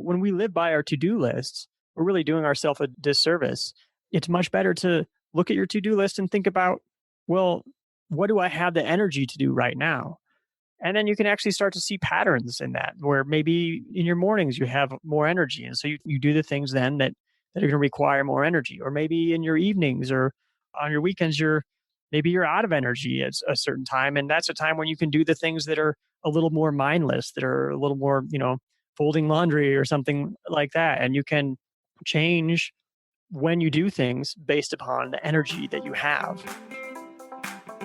when we live by our to-do lists, we're really doing ourselves a disservice. It's much better to look at your to-do list and think about, well, what do I have the energy to do right now? And then you can actually start to see patterns in that, where maybe in your mornings you have more energy. And so you do the things then that are going to require more energy. Or maybe in your evenings or on your weekends, maybe you're out of energy at a certain time. And that's a time when you can do the things that are a little more mindless, that are a little more, folding laundry or something like that. And you can change when you do things based upon the energy that you have.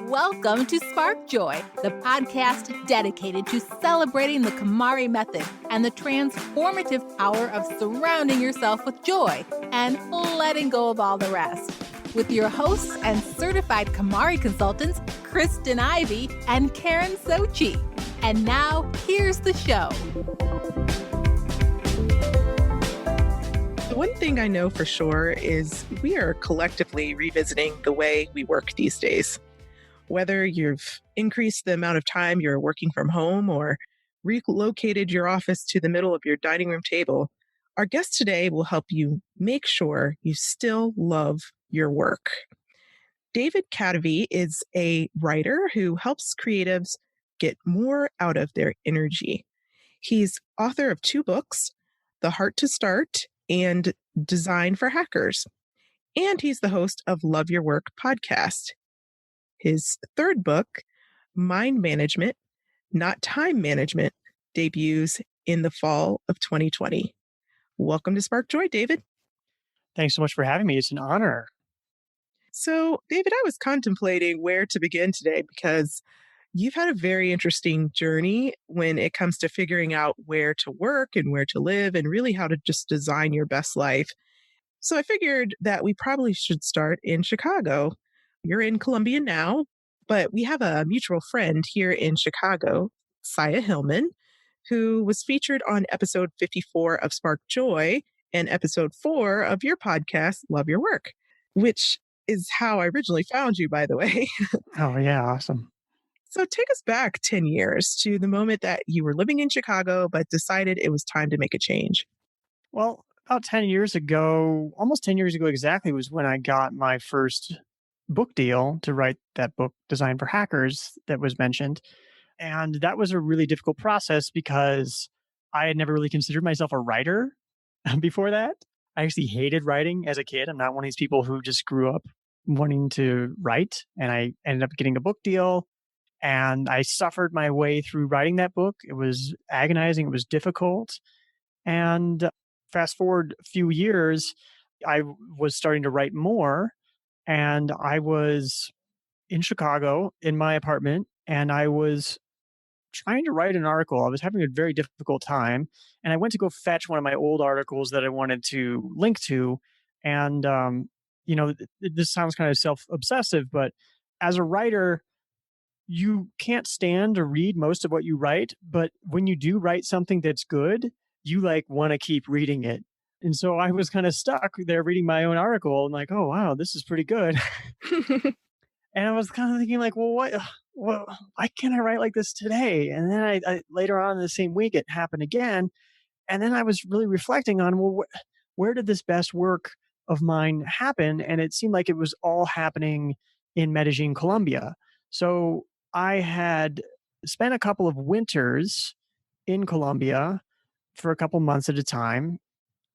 Welcome to Spark Joy, the podcast dedicated to celebrating the KonMari method and the transformative power of surrounding yourself with joy and letting go of all the rest. With your hosts and certified KonMari consultants, Kristen Ivy and Karen Sochi. And now, here's the show. One thing I know for sure is we are collectively revisiting the way we work these days. Whether you've increased the amount of time you're working from home or relocated your office to the middle of your dining room table, our guest today will help you make sure you still love your work. David Kadavy is a writer who helps creatives get more out of their energy. He's author of 2 books, The Heart to Start and Design for Hackers. And he's the host of Love Your Work podcast. His 3rd book, Mind Management, Not Time Management, debuts in the fall of 2020. Welcome to Spark Joy, David. Thanks so much for having me. It's an honor. So, David, I was contemplating where to begin today because you've had a very interesting journey when it comes to figuring out where to work and where to live and really how to just design your best life. So I figured that we probably should start in Chicago. You're in Columbia now, but we have a mutual friend here in Chicago, Saya Hillman, who was featured on episode 54 of Spark Joy and episode 4 of your podcast, Love Your Work, which is how I originally found you, by the way. Oh, yeah. Awesome. So take us back 10 years to the moment that you were living in Chicago, but decided it was time to make a change. Well, about 10 years ago, almost 10 years ago exactly, was when I got my first book deal to write that book, Design for Hackers, that was mentioned. And that was a really difficult process because I had never really considered myself a writer before that. I actually hated writing as a kid. I'm not one of these people who just grew up wanting to write. And I ended up getting a book deal. And I suffered my way through writing that book. It was agonizing. It was difficult. And fast forward a few years, I was starting to write more. And I was in Chicago in my apartment, and I was trying to write an article. I was having a very difficult time. And I went to go fetch one of my old articles that I wanted to link to. And, this sounds kind of self-obsessive, but as a writer, you can't stand to read most of what you write, but when you do write something that's good, you want to keep reading it. And so I was kind of stuck there reading my own article and oh, wow, this is pretty good. And I was kind of thinking well, why can't I write like this today? And then I later on in the same week, it happened again. And then I was really reflecting on, well, where did this best work of mine happen? And it seemed like it was all happening in Medellin, Colombia. So I had spent a couple of winters in Colombia for a couple months at a time.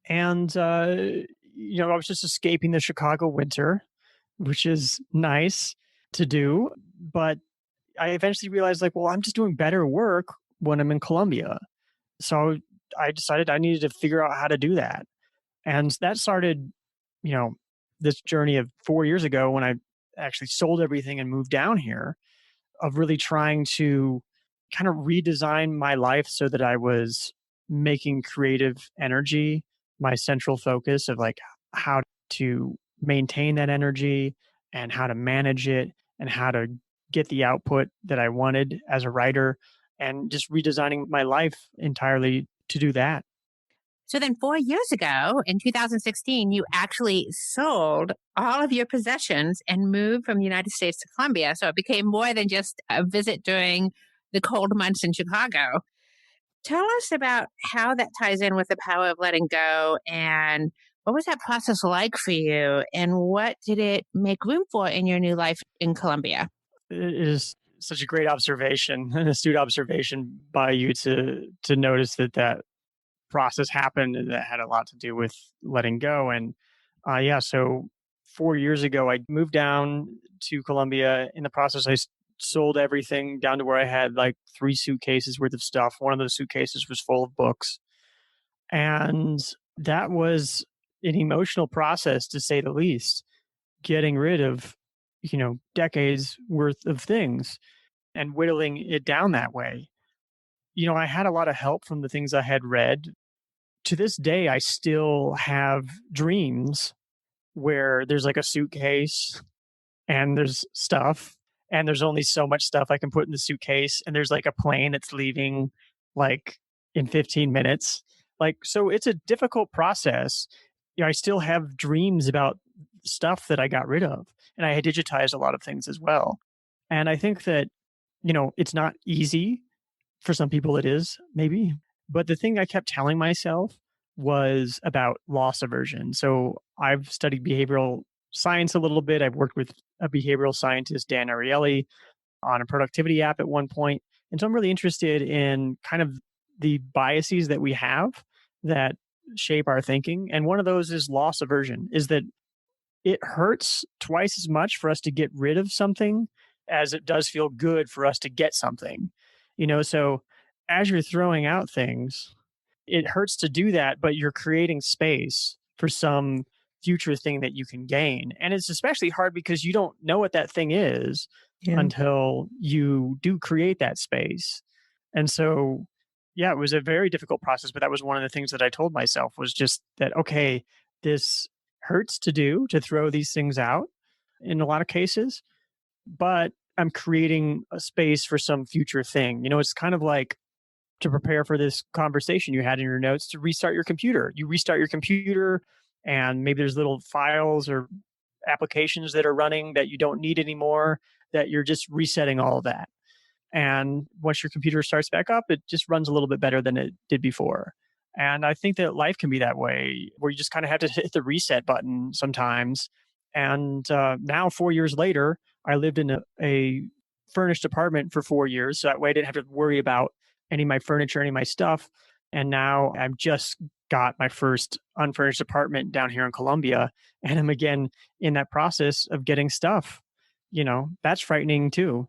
And, I was just escaping the Chicago winter, which is nice to do. But I eventually realized I'm just doing better work when I'm in Colombia. So I decided I needed to figure out how to do that. And that started, this journey of 4 years ago when I actually sold everything and moved down here, of really trying to kind of redesign my life so that I was making creative energy my central focus of how to maintain that energy and how to manage it and how to get the output that I wanted as a writer, and just redesigning my life entirely to do that. So then 4 years ago, in 2016, you actually sold all of your possessions and moved from the United States to Colombia. So it became more than just a visit during the cold months in Chicago. Tell us about how that ties in with the power of letting go, and what was that process like for you, and what did it make room for in your new life in Colombia? It is such a great observation, an astute observation by you to notice that that process happened and that had a lot to do with letting go. And yeah, so 4 years ago, I moved down to Colombia. In the process, sold everything down to where I had like 3 suitcases worth of stuff. One of those suitcases was full of books. And that was an emotional process, to say the least, getting rid of, decades worth of things and whittling it down that way. I had a lot of help from the things I had read. To this day, I still have dreams where there's like a suitcase and there's stuff, and there's only so much stuff I can put in the suitcase, and there's like a plane that's leaving like in 15 minutes. Like, so it's a difficult process. I still have dreams about stuff that I got rid of, and I had digitized a lot of things as well. And I think that, it's not easy. For some people it is, maybe. But the thing I kept telling myself was about loss aversion. So I've studied behavioral science a little bit. I've worked with a behavioral scientist, Dan Ariely, on a productivity app at one point. And so I'm really interested in kind of the biases that we have that shape our thinking. And one of those is loss aversion, is that it hurts twice as much for us to get rid of something as it does feel good for us to get something. So as you're throwing out things, it hurts to do that, but you're creating space for some future thing that you can gain. And it's especially hard because you don't know what that thing is Yeah. until you do create that space. And so, yeah, it was a very difficult process, but that was one of the things that I told myself, was just that, okay, this hurts to do, to throw these things out in a lot of cases, but I'm creating a space for some future thing. It's kind of like, to prepare for this conversation you had in your notes, to restart your computer. You restart your computer, and maybe there's little files or applications that are running that you don't need anymore, that you're just resetting all of that. And once your computer starts back up, it just runs a little bit better than it did before. And I think that life can be that way, where you just kind of have to hit the reset button sometimes. And now, 4 years later, I lived in a furnished apartment for 4 years. So that way I didn't have to worry about any of my furniture, any of my stuff. And now I've just got my first unfurnished apartment down here in Colombia. And I'm again in that process of getting stuff. That's frightening too,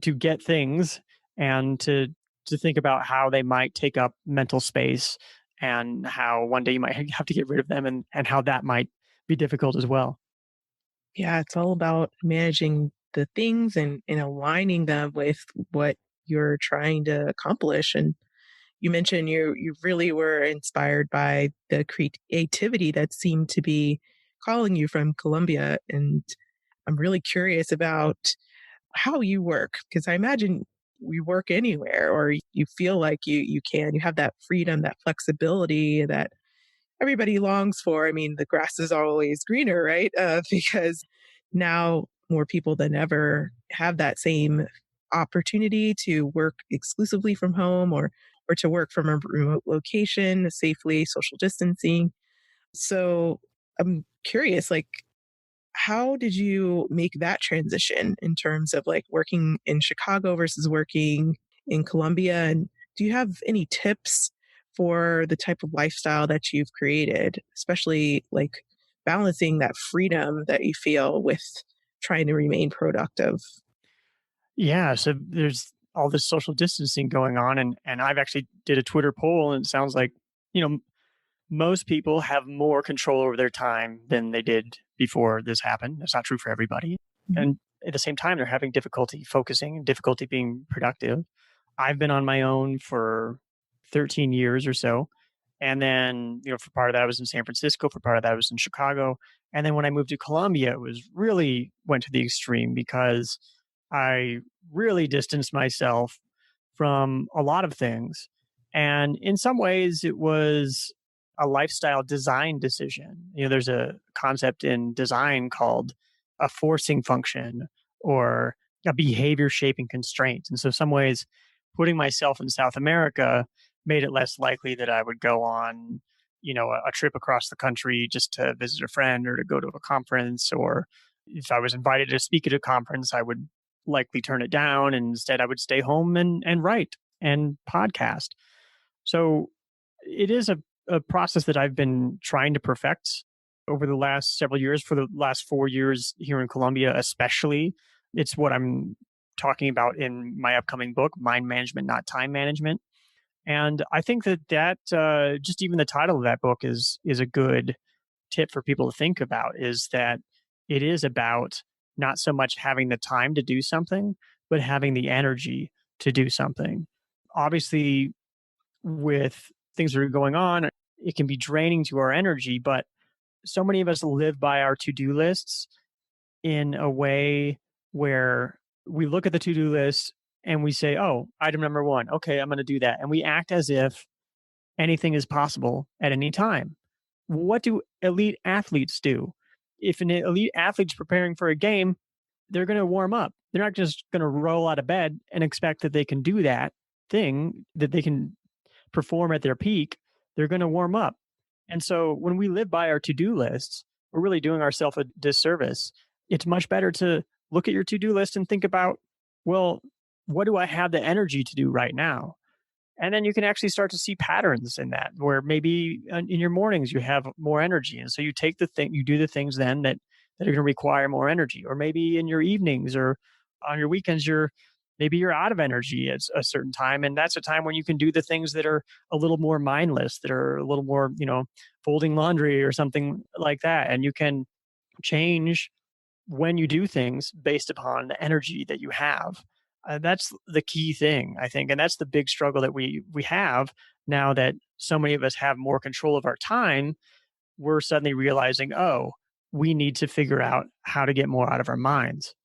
to get things and to think about how they might take up mental space, and how one day you might have to get rid of them, and how that might be difficult as well. Yeah, it's all about managing the things and aligning them with what you're trying to accomplish. And you mentioned you really were inspired by the creativity that seemed to be calling you from Colombia. And I'm really curious about how you work, because I imagine you work anywhere, or you feel like you have that freedom, that flexibility that everybody longs for. I mean, the grass is always greener, right? Because now more people than ever have that same opportunity to work exclusively from home, or to work from a remote location safely, social distancing. So I'm curious, like, how did you make that transition in terms of like working in Chicago versus working in Colombia? And do you have any tips for the type of lifestyle that you've created, especially like balancing that freedom that you feel with trying to remain productive? Yeah, so there's all this social distancing going on, and I've actually did a Twitter poll, and it sounds like, you know, most people have more control over their time than they did before this happened. That's not true for everybody. Mhm. And at the same time, they're having difficulty focusing and difficulty being productive. I've been on my own for 13 years or so. And then, for part of that, I was in San Francisco. For part of that, I was in Chicago. And then when I moved to Colombia, it was really went to the extreme, because I really distanced myself from a lot of things. And in some ways, it was a lifestyle design decision. There's a concept in design called a forcing function, or a behavior shaping constraint. And so, some ways, putting myself in South America made it less likely that I would go on, a trip across the country just to visit a friend or to go to a conference. Or if I was invited to speak at a conference, I would likely turn it down. And instead, I would stay home and write and podcast. So it is a process that I've been trying to perfect over the last several years, for the last 4 years here in Colombia, especially. It's what I'm talking about in my upcoming book, Mind Management, Not Time Management. And I think that just even the title of that book is a good tip for people to think about, is that it is about not so much having the time to do something, but having the energy to do something. Obviously, with things that are going on, it can be draining to our energy, but so many of us live by our to-do lists in a way where we look at the to-do list and we say, "Oh, item number 1, okay, I'm going to do that." And we act as if anything is possible at any time. What do elite athletes do? If an elite athlete's preparing for a game, they're going to warm up. They're not just going to roll out of bed and expect that they can do that thing, that they can perform at their peak. They're going to warm up. And so when we live by our to-do lists, we're really doing ourselves a disservice. It's much better to look at your to-do list and think about, well, what do I have the energy to do right now? And then you can actually start to see patterns in that, where maybe in your mornings you have more energy. And so you do the things then that are going to require more energy. Or maybe in your evenings or on your weekends, maybe you're out of energy at a certain time. And that's a time when you can do the things that are a little more mindless, that are a little more, folding laundry or something like that. And you can change when you do things based upon the energy that you have. That's the key thing, I think, and that's the big struggle that we have now, that so many of us have more control of our time. We're suddenly realizing, oh, we need to figure out how to get more out of our minds.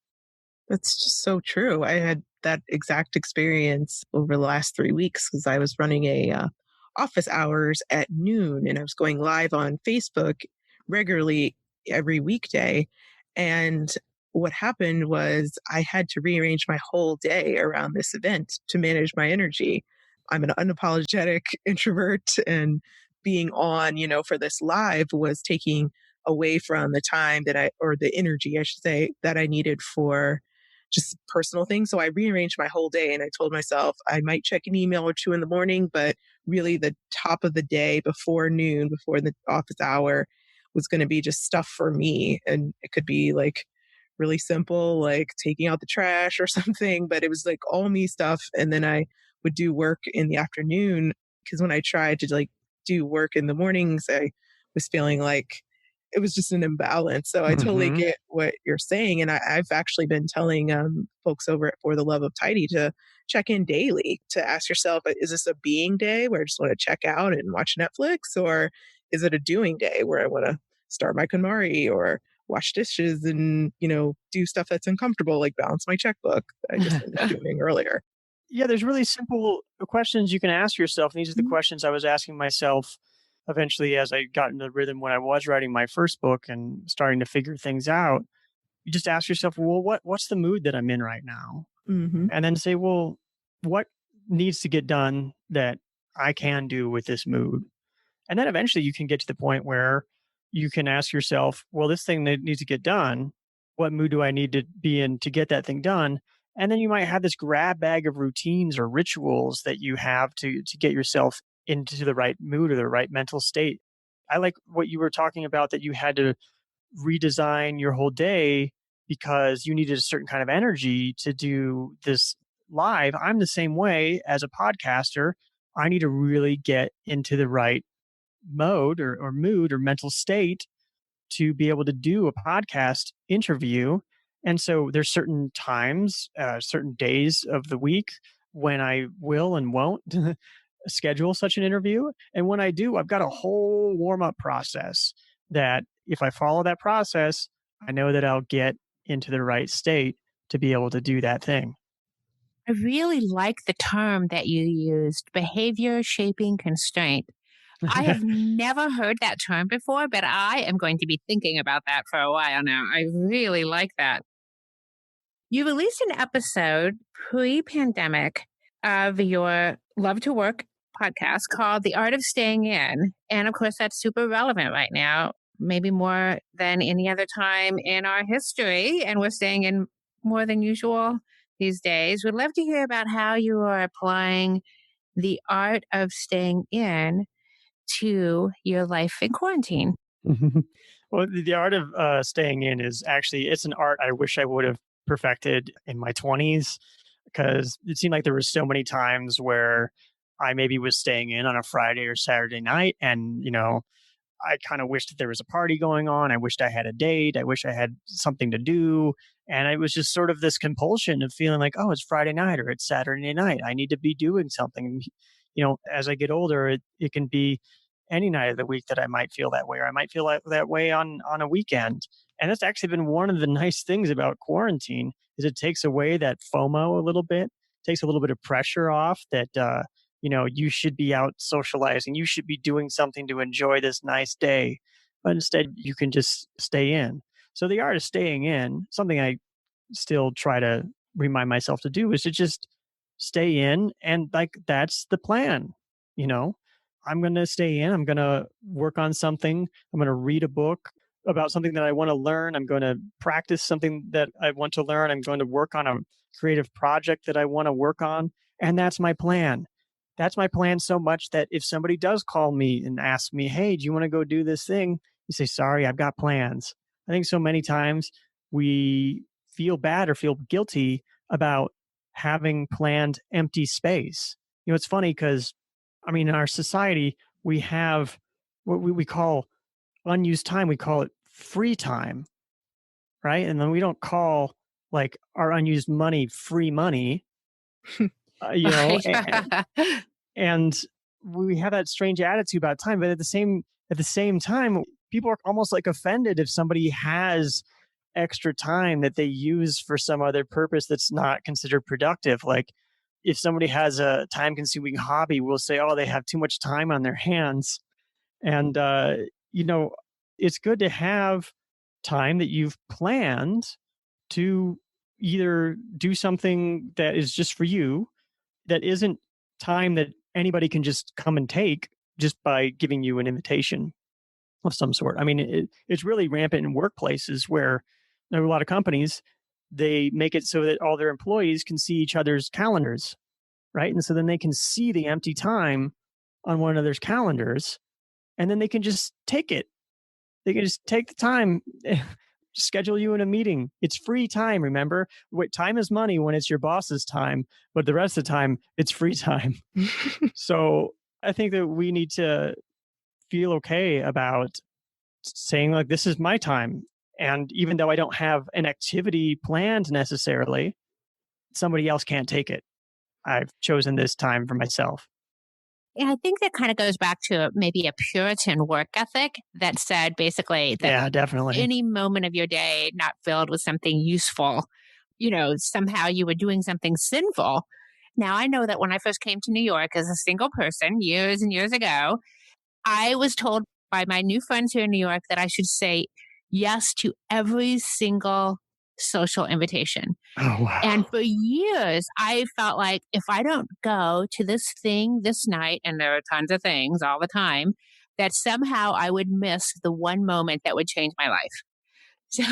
That's just so true. I had that exact experience over the last 3 weeks because I was running a office hours at noon, and I was going live on Facebook regularly every weekday. And what happened was I had to rearrange my whole day around this event to manage my energy. I'm an unapologetic introvert, and being on, for this live was taking away from the time or the energy, I should say, that I needed for just personal things. So I rearranged my whole day, and I told myself I might check an email or two in the morning, but really the top of the day before noon, before the office hour, was going to be just stuff for me. And it could be like really simple, like taking out the trash or something, but it was like all me stuff. And then I would do work in the afternoon, because when I tried to like do work in the mornings, I was feeling like it was just an imbalance. So I totally Hmm. get what you're saying. And I've actually been telling folks over at For the Love of Tidy to check in daily, to ask yourself, is this a being day where I just want to check out and watch Netflix? Or is it a doing day where I want to start my KonMari or wash dishes and, do stuff that's uncomfortable, like balance my checkbook that I just ended doing earlier? Yeah, there's really simple questions you can ask yourself. And these are the Mhm. questions I was asking myself eventually as I got into the rhythm when I was writing my first book and starting to figure things out. You just ask yourself, well, what's the mood that I'm in right now? Mhm. And then say, well, what needs to get done that I can do with this mood? And then eventually you can get to the point where you can ask yourself, well, this thing that needs to get done, what mood do I need to be in to get that thing done? And then you might have this grab bag of routines or rituals that you have to get yourself into the right mood or the right mental state. I like what you were talking about, that you had to redesign your whole day because you needed a certain kind of energy to do this live. I'm the same way as a podcaster. I need to really get into the right mode or mood or mental state to be able to do a podcast interview. And so there's certain times, certain days of the week when I will and won't schedule such an interview. And when I do, I've got a whole warm up process that if I follow that process, I know that I'll get into the right state to be able to do that thing. I really like the term that you used, behavior shaping constraint. I have never heard that term before, but I am going to be thinking about that for a while now. I really like that. You released an episode pre pandemic of your Love to Work podcast called The Art of Staying In. And of course, that's super relevant right now, maybe more than any other time in our history. And we're staying in more than usual these days. We'd love to hear about how you are applying the art of staying in to your life in quarantine. Well, the art of staying in is actually, it's an art I wish I would have perfected in my 20s, because it seemed like there were so many times where I maybe was staying in on a Friday or Saturday night, and I kind of wished that there was a party going on. I wished I had a date. I wish I had something to do. And it was just sort of this compulsion of feeling like, oh, it's Friday night or it's Saturday night. I need to be doing something. As I get older, it can be any night of the week that I might feel that way, or I might feel like that way on a weekend. And that's actually been one of the nice things about quarantine is it takes away that FOMO a little bit, takes a little bit of pressure off that, you should be out socializing. You should be doing something to enjoy this nice day. But instead, you can just stay in. So, the art of staying in, something I still try to remind myself to do, is to just stay in. And like, that's the plan. You know, I'm going to stay in. I'm going to work on something. I'm going to read a book about something that I want to learn. I'm going to practice something that I want to learn. I'm going to work on a creative project that I want to work on. And that's my plan. That's my plan, so much that if somebody does call me and ask me, hey, do you want to go do this thing? You say, sorry, I've got plans. I think so many times we feel bad or feel guilty about having planned empty space. It's funny because, in our society, we have what we call unused time. We call it free time, right? And then we don't call like our unused money free money. You know, Right. and we have that strange attitude about time. But at the same time, people are almost like offended if somebody has extra time that they use for some other purpose that's not considered productive. Like if somebody has a time-consuming hobby, we'll say, "Oh, they have too much time on their hands." And you know, it's good to have time that you've planned to either do something that is just for you, that isn't time that anybody can just come and take just by giving you an invitation of some sort. It's really rampant in workplaces where there are a lot of companies, they make it so that all their employees can see each other's calendars, right? And so then they can see the empty time on one another's calendars, and then they can just take it. They can just take the time, schedule you in a meeting. It's free time, remember? Wait, time is money when it's your boss's time, but the rest of the time, it's free time. So I think that we need to feel okay about saying, like, this is my time. And even though I don't have an activity planned necessarily, somebody else can't take it. I've chosen this time for myself. And I think that kind of goes back to maybe a Puritan work ethic that said basically that Yeah, definitely. any moment of your day not filled with something useful, somehow you were doing something sinful. Now, I know that when I first came to New York as a single person years and years ago, I was told by my new friends here in New York that I should say yes to every single social invitation. Oh, And wow. for years, I felt like if I don't go to this thing this night, and there are tons of things all the time, that somehow I would miss the one moment that would change my life. So,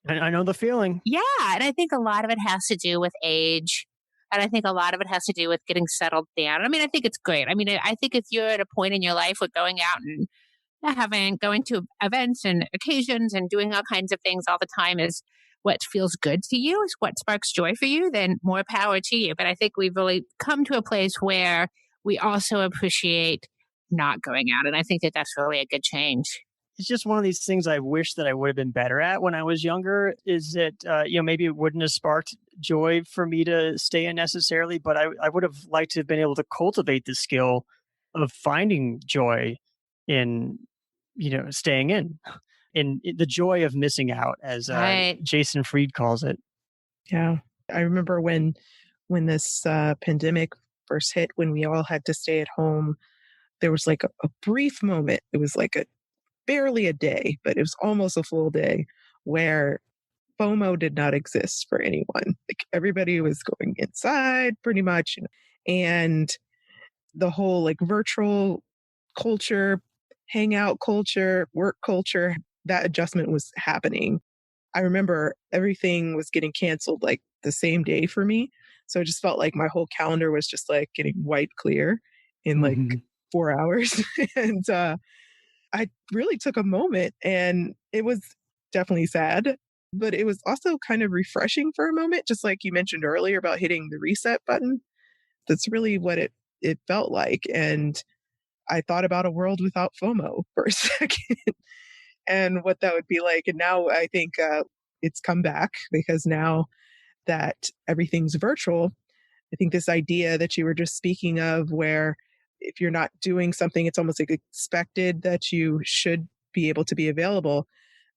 I know the feeling. yeah. And I think a lot of it has to do with age. And I think a lot of it has to do with getting settled down. I think it's great. I think if you're at a point in your life with going out and going to events and occasions and doing all kinds of things all the time is what feels good to you, is what sparks joy for you, then more power to you. But I think we've really come to a place where we also appreciate not going out. And I think that that's really a good change. It's just one of these things I wish that I would have been better at when I was younger. Is that maybe it wouldn't have sparked joy for me to stay in necessarily, but I would have liked to have been able to cultivate the skill of finding joy in staying in the joy of missing out, as Right. Jason Fried calls it. Yeah. I remember when this pandemic first hit, when we all had to stay at home, there was like a brief moment. It was like barely a day, but it was almost a full day where FOMO did not exist for anyone. Like everybody was going inside pretty much. And the whole like virtual culture, hangout culture, work culture, that adjustment was happening. I remember everything was getting canceled like the same day for me. So it just felt like my whole calendar was just like getting wiped clear in like Mhm. 4 hours. And I really took a moment, and it was definitely sad, but it was also kind of refreshing for a moment, just like you mentioned earlier about hitting the reset button. That's really what it felt like. And I thought about a world without FOMO for a second and what that would be like. And now I think it's come back because now that everything's virtual, I think this idea that you were just speaking of, where if you're not doing something, it's almost like expected that you should be able to be available.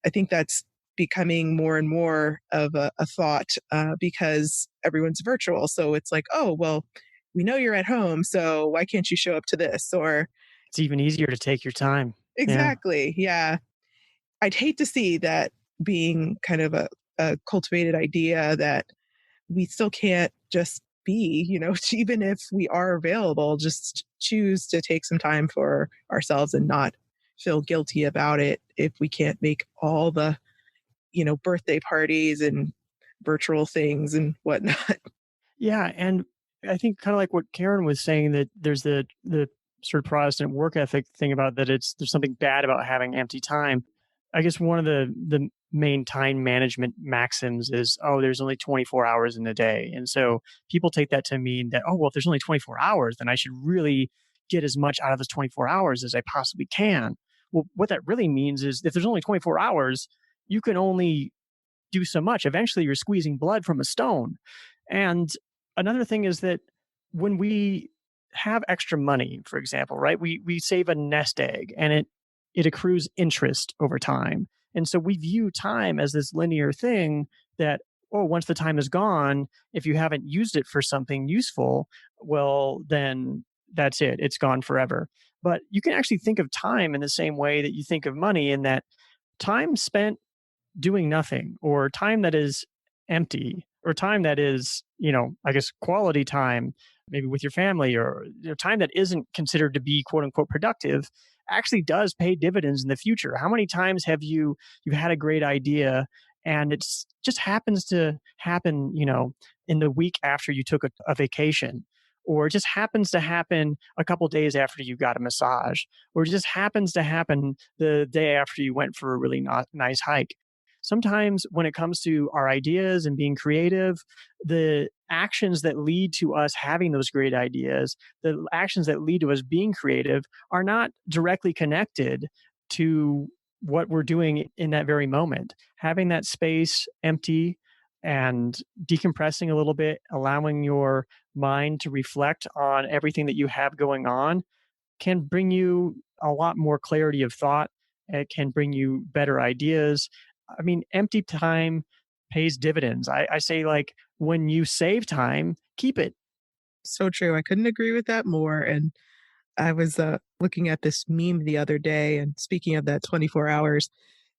I think that's becoming more and more of a thought because everyone's virtual. So it's like, oh, well, we know you're at home, so why can't you show up to this? Or It's even easier to take your time. Yeah. exactly, yeah. I'd hate to see that being kind of a cultivated idea that we still can't just be, even if we are available, just choose to take some time for ourselves and not feel guilty about it if we can't make all the, birthday parties and virtual things and whatnot. Yeah, and I think kind of like what Karen was saying, that there's the sort of Protestant work ethic thing about that there's something bad about having empty time. I guess one of the main time management maxims is, oh, there's only 24 hours in a day. And so people take that to mean that, oh, well, if there's only 24 hours, then I should really get as much out of those 24 hours as I possibly can. Well, what that really means is if there's only 24 hours, you can only do so much. Eventually, you're squeezing blood from a stone. And another thing is that when we have extra money, for example, right, we save a nest egg and it accrues interest over time. And so we view time as this linear thing that, oh, once the time is gone, if you haven't used it for something useful, well, then that's it. It's gone forever. But you can actually think of time in the same way that you think of money, in that time spent doing nothing, or time that is empty, or time that is, I guess, quality time, maybe with your family, or time that isn't considered to be quote unquote productive, actually does pay dividends in the future. How many times have you've had a great idea and it's just happens to happen, in the week after you took a vacation, or it just happens to happen a couple days after you got a massage, or it just happens to happen the day after you went for a really nice hike. Sometimes when it comes to our ideas and being creative, the actions that lead to us having those great ideas, the actions that lead to us being creative, are not directly connected to what we're doing in that very moment. Having that space empty and decompressing a little bit, allowing your mind to reflect on everything that you have going on, can bring you a lot more clarity of thought. It can bring you better ideas. I mean, empty time pays dividends. I say, like, when you save time, keep it. So true. I couldn't agree with that more. And I was looking at this meme the other day, and speaking of that 24 hours,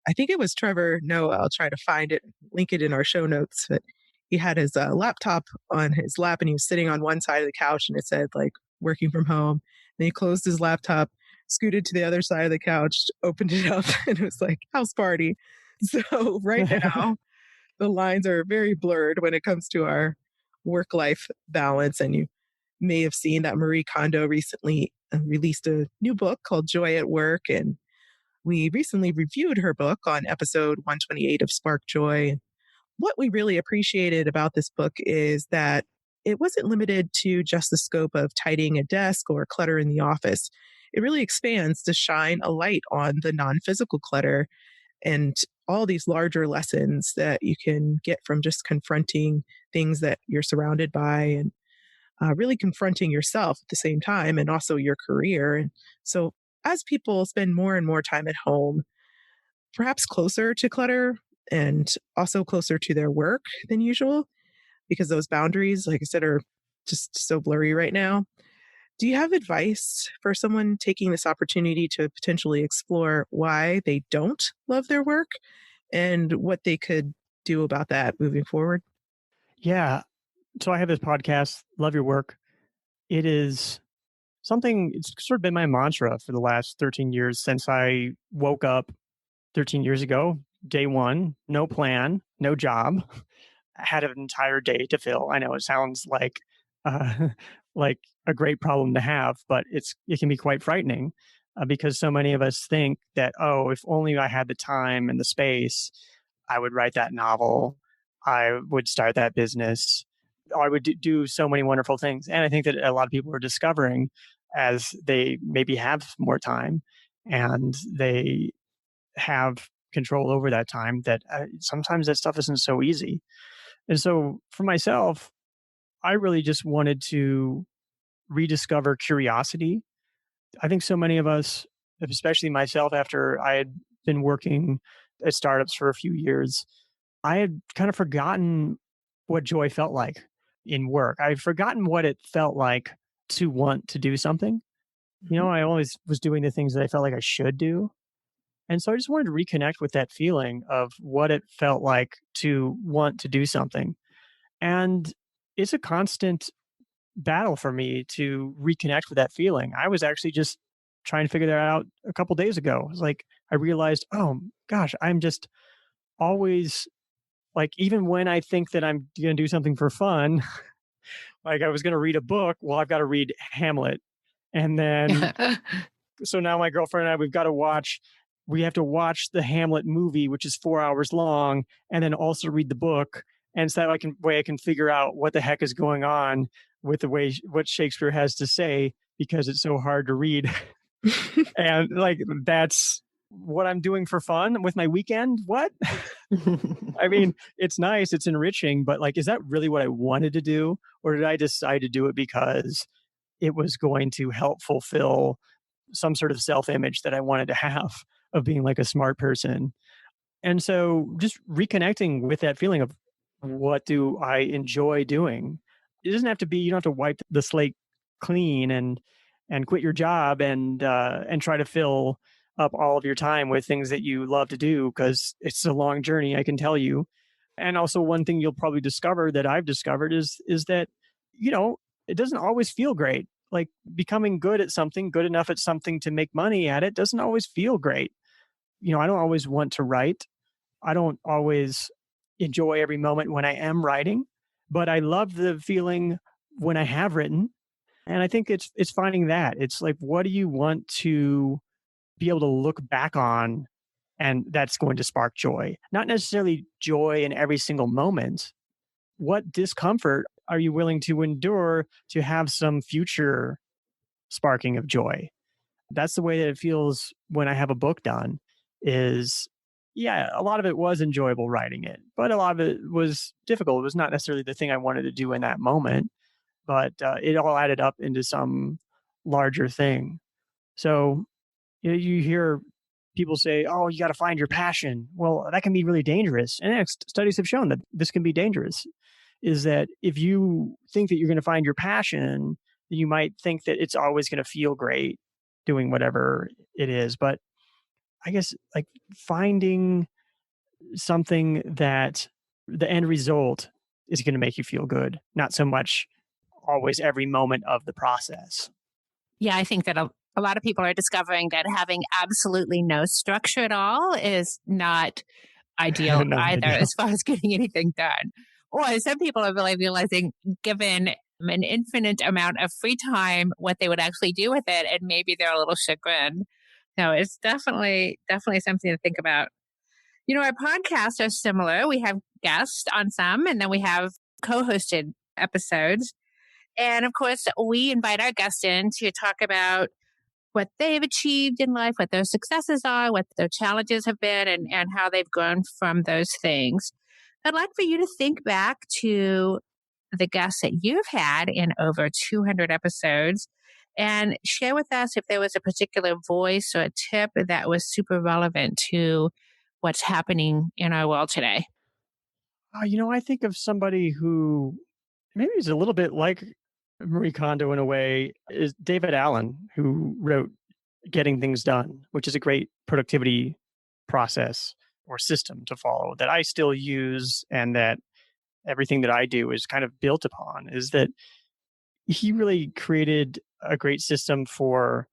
I think it was Trevor Noah. I'll try to find it, link it in our show notes. But he had his laptop on his lap, and he was sitting on one side of the couch, and it said like working from home. Then he closed his laptop, scooted to the other side of the couch, opened it up, and it was like house party. So right now, the lines are very blurred when it comes to our work life balance. And you may have seen that Marie Kondo recently released a new book called Joy at Work. And we recently reviewed her book on episode 128 of Spark Joy. And what we really appreciated about this book is that it wasn't limited to just the scope of tidying a desk or clutter in the office. It really expands to shine a light on the non physical clutter and all these larger lessons that you can get from just confronting things that you're surrounded by, and really confronting yourself at the same time, and also your career. And so as people spend more and more time at home, perhaps closer to clutter and also closer to their work than usual, because those boundaries, like I said, are just so blurry right now. Do you have advice for someone taking this opportunity to potentially explore why they don't love their work and what they could do about that moving forward? Yeah. So I have this podcast, Love Your Work. It is something, it's sort of been my mantra for the last 13 years since I woke up 13 years ago, day one, no plan, no job. I had an entire day to fill. I know it sounds uh, like a great problem to have, but it can be quite frightening because so many of us think that, oh, if only I had the time and the space, I would write that novel, I would start that business, I would do so many wonderful things. And I think that a lot of people are discovering as they maybe have more time and they have control over that time that sometimes that stuff isn't so easy. And so for myself, I really just wanted to rediscover curiosity. I think so many of us, especially myself, after I had been working at startups for a few years, I had kind of forgotten what joy felt like in work. I'd forgotten what it felt like to want to do something. You Mhm. know, I always was doing the things that I felt like I should do. And so I just wanted to reconnect with that feeling of what it felt like to want to do something. And it's a constant battle for me to reconnect with that feeling. I was actually just trying to figure that out a couple days ago. It was like I realized, oh gosh, I'm just always like, even when I think that I'm going to do something for fun, like I was going to read a book, well, I've got to read Hamlet. And then so now my girlfriend and I, we have to watch the Hamlet movie, which is 4 hours long, and then also read the book. And so that I can figure out what the heck is going on with the way what Shakespeare has to say because it's so hard to read. And like that's what I'm doing for fun with my weekend. What? I mean, it's nice, it's enriching, but like, is that really what I wanted to do? Or did I decide to do it because it was going to help fulfill some sort of self image that I wanted to have of being like a smart person. And so just reconnecting with that feeling of what do I enjoy doing? It doesn't have to be, you don't have to wipe the slate clean and quit your job and try to fill up all of your time with things that you love to do because it's a long journey, I can tell you. And also one thing you'll probably discover that I've discovered is that, you know, it doesn't always feel great. Like becoming good at something, good enough at something to make money at it doesn't always feel great. You know, I don't always want to write. I don't always enjoy every moment when I am writing, but I love the feeling when I have written. And I think it's finding that. It's like what do you want to be able to look back on and that's going to spark joy. Not necessarily joy in every single moment. What discomfort are you willing to endure to have some future sparking of joy? That's the way that it feels when I have a book done is yeah, a lot of it was enjoyable writing it, but a lot of it was difficult. It was not necessarily the thing I wanted to do in that moment, but it all added up into some larger thing. So you hear people say, "Oh, you got to find your passion." Well, that can be really dangerous, and studies have shown that this can be dangerous. Is that if you think that you're going to find your passion, you might think that it's always going to feel great doing whatever it is. But I guess like finding something that the end result is going to make you feel good, not so much always every moment of the process. Yeah, I think that a lot of people are discovering that having absolutely no structure at all is not ideal Not either ideal. as far as getting anything done. Or some people are really realizing, given an infinite amount of free time, what they would actually do with it, and maybe they're a little chagrined. So it's definitely something to think about. You know, our podcasts are similar. We have guests on some, and then we have co-hosted episodes. And of course, we invite our guests in to talk about what they've achieved in life, what their successes are, what their challenges have been, and how they've grown from those things. I'd like for you to think back to the guests that you've had in over 200 episodes and share with us if there was a particular voice or a tip that was super relevant to what's happening in our world today. You know, I think of somebody who maybe is a little bit like Marie Kondo in a way is David Allen, who wrote Getting Things Done, which is a great productivity process or system to follow that I still use and that everything that I do is kind of built upon is that he really created a great system for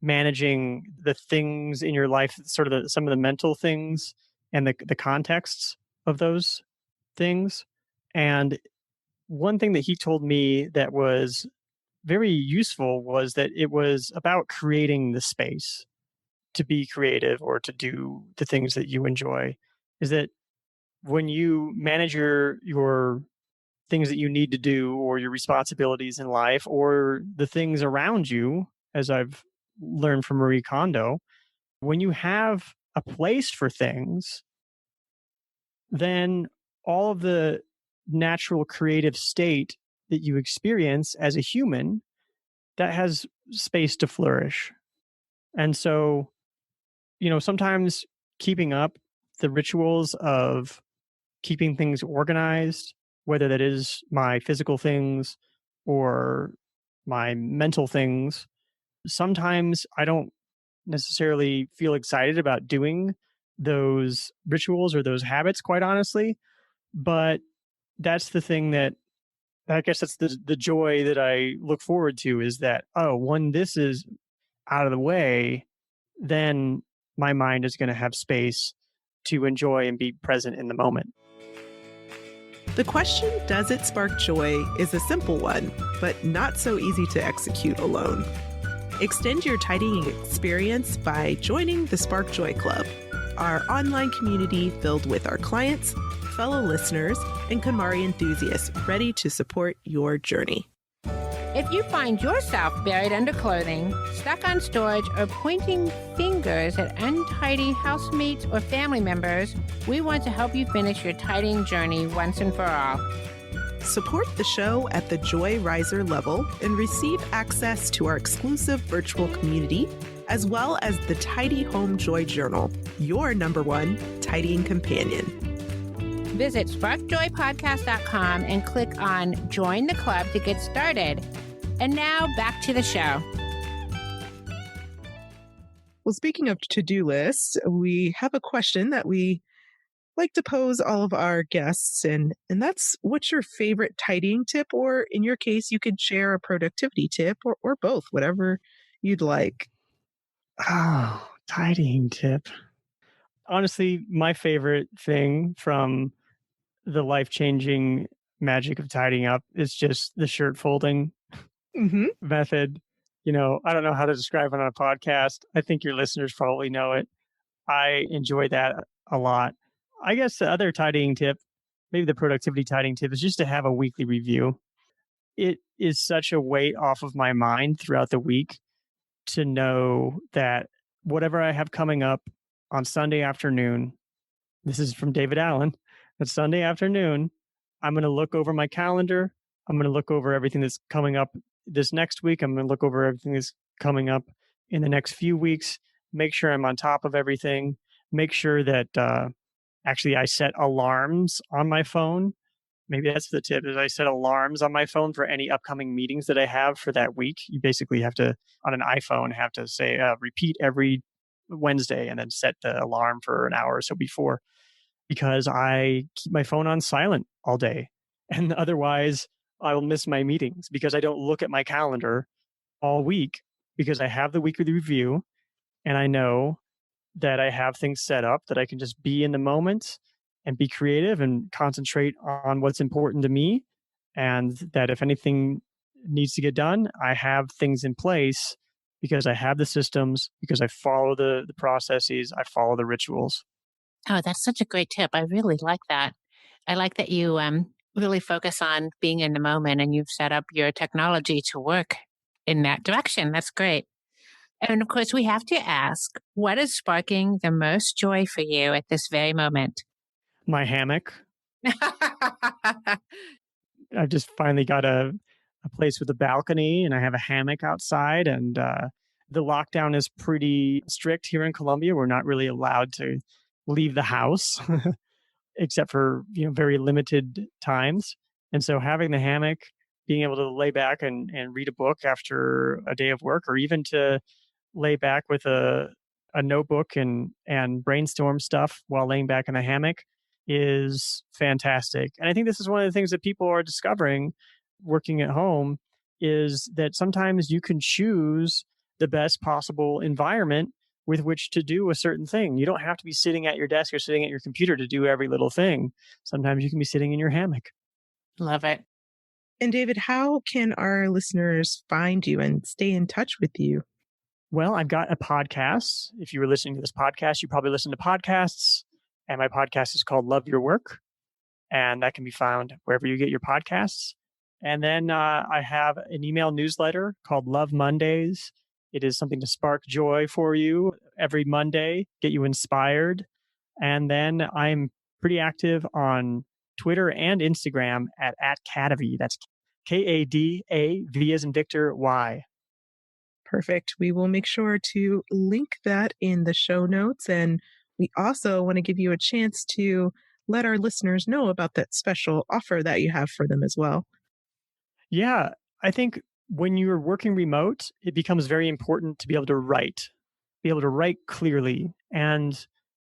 managing the things in your life, sort of some of the mental things and the contexts of those things. And one thing that he told me that was very useful was that it was about creating the space to be creative or to do the things that you enjoy. Is that when you manage your things that you need to do or your responsibilities in life or the things around you, as I've learned from Marie Kondo, when you have a place for things, then all of the natural creative state that you experience as a human, that has space to flourish. And so, sometimes keeping up the rituals of keeping things organized, whether that is my physical things or my mental things, sometimes I don't necessarily feel excited about doing those rituals or those habits, quite honestly. But that's the thing that I guess that's the joy that I look forward to, is that, oh, when this is out of the way, then my mind is going to have space to enjoy and be present in the moment. The question, does it spark joy, is a simple one, but not so easy to execute alone. Extend your tidying experience by joining the Spark Joy Club, our online community filled with our clients, fellow listeners, and KonMari enthusiasts ready to support your journey. If you find yourself buried under clothing, stuck on storage, or pointing fingers at untidy housemates or family members, we want to help you finish your tidying journey once and for all. Support the show at the Joy Riser level and receive access to our exclusive virtual community, as well as the Tidy Home Joy Journal, your #1 tidying companion. Visit sparkjoypodcast.com and click on Join the Club to get started. And now back to the show. Well, speaking of to-do lists, we have a question that we like to pose all of our guests, and that's, what's your favorite tidying tip? Or in your case, you could share a productivity tip, or both, whatever you'd like. Oh, tidying tip. Honestly, my favorite thing from the life-changing magic of tidying up is just the shirt folding Mm-hmm. method. I don't know how to describe it on a podcast. I think your listeners probably know it. I enjoy that a lot. I guess the other tidying tip, maybe the productivity tidying tip, is just to have a weekly review. It is such a weight off of my mind throughout the week to know that whatever I have coming up on Sunday afternoon, this is from David Allen, that Sunday afternoon, I'm going to look over my calendar. I'm going to look over everything that's coming up this next week. I'm going to look over everything that's coming up in the next few weeks, make sure I'm on top of everything, make sure that actually I set alarms on my phone. Maybe that's the tip, is I set alarms on my phone for any upcoming meetings that I have for that week. You basically have to, on an iPhone, have to say repeat every Wednesday and then set the alarm for an hour or so before, because I keep my phone on silent all day. And otherwise I will miss my meetings because I don't look at my calendar all week, because I have the weekly review and I know that I have things set up that I can just be in the moment and be creative and concentrate on what's important to me. And that if anything needs to get done, I have things in place because I have the systems, because I follow the processes, I follow the rituals. Oh, that's such a great tip. I really like that. I like that you really focus on being in the moment and you've set up your technology to work in that direction. That's great. And of course, we have to ask, what is sparking the most joy for you at this very moment? My hammock. I've just finally got a place with a balcony and I have a hammock outside. And the lockdown is pretty strict here in Colombia. We're not really allowed to leave the house except for very limited times. And so having the hammock, being able to lay back and read a book after a day of work, or even to lay back with a notebook and brainstorm stuff while laying back in the hammock, is fantastic. And I think this is one of the things that people are discovering working at home, is that sometimes you can choose the best possible environment with which to do a certain thing. You don't have to be sitting at your desk or sitting at your computer to do every little thing. Sometimes you can be sitting in your hammock. Love it. And David, how can our listeners find you and stay in touch with you? Well, I've got a podcast. If you were listening to this podcast, you probably listen to podcasts. And my podcast is called Love Your Work. And that can be found wherever you get your podcasts. And then I have an email newsletter called Love Mondays. It is something to spark joy for you every Monday, get you inspired. And then I'm pretty active on Twitter and Instagram at Kadavy. That's Kadav as in Victor Y. Perfect. We will make sure to link that in the show notes. And we also want to give you a chance to let our listeners know about that special offer that you have for them as well. Yeah, I think when you're working remote, it becomes very important to be able to write clearly. And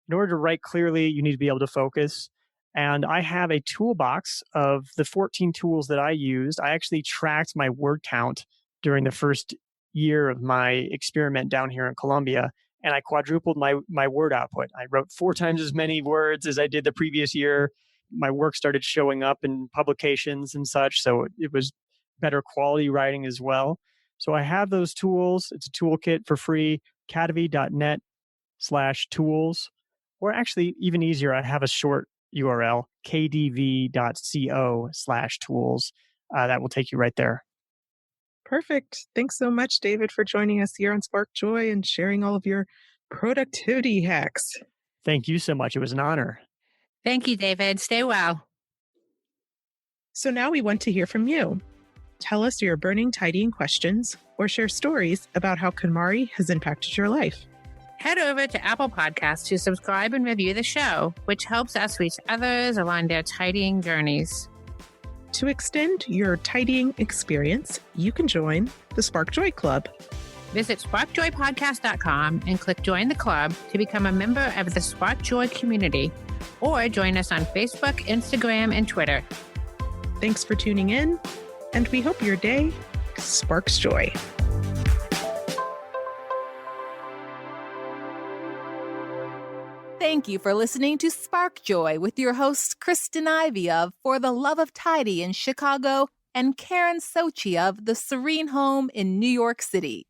in order to write clearly, you need to be able to focus. And I have a toolbox of the 14 tools that I used. I actually tracked my word count during the first year of my experiment down here in Colombia, and I quadrupled my word output. I wrote 4 times as many words as I did the previous year. My work started showing up in publications and such, so it was better quality writing as well. So I have those tools. It's a toolkit for free, kadavy.net/tools. Or actually, even easier, I have a short URL, kdv.co/tools. That will take you right there. Perfect. Thanks so much, David, for joining us here on Spark Joy and sharing all of your productivity hacks. Thank you so much. It was an honor. Thank you, David. Stay well. So now we want to hear from you. Tell us your burning tidying questions or share stories about how KonMari has impacted your life. Head over to Apple Podcasts to subscribe and review the show, which helps us reach others along their tidying journeys. To extend your tidying experience, you can join the Spark Joy Club. Visit sparkjoypodcast.com and click Join the Club to become a member of the Spark Joy community, or join us on Facebook, Instagram, and Twitter. Thanks for tuning in, and we hope your day sparks joy. Thank you for listening to Spark Joy with your hosts Kristen Ivy of For the Love of Tidy in Chicago and Karen Sochi of The Serene Home in New York City.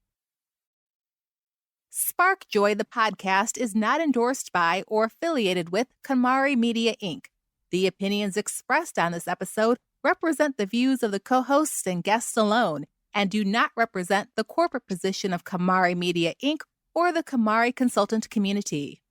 Spark Joy, the podcast, is not endorsed by or affiliated with KonMari Media, Inc. The opinions expressed on this episode represent the views of the co-hosts and guests alone and do not represent the corporate position of KonMari Media, Inc. or the KonMari consultant community.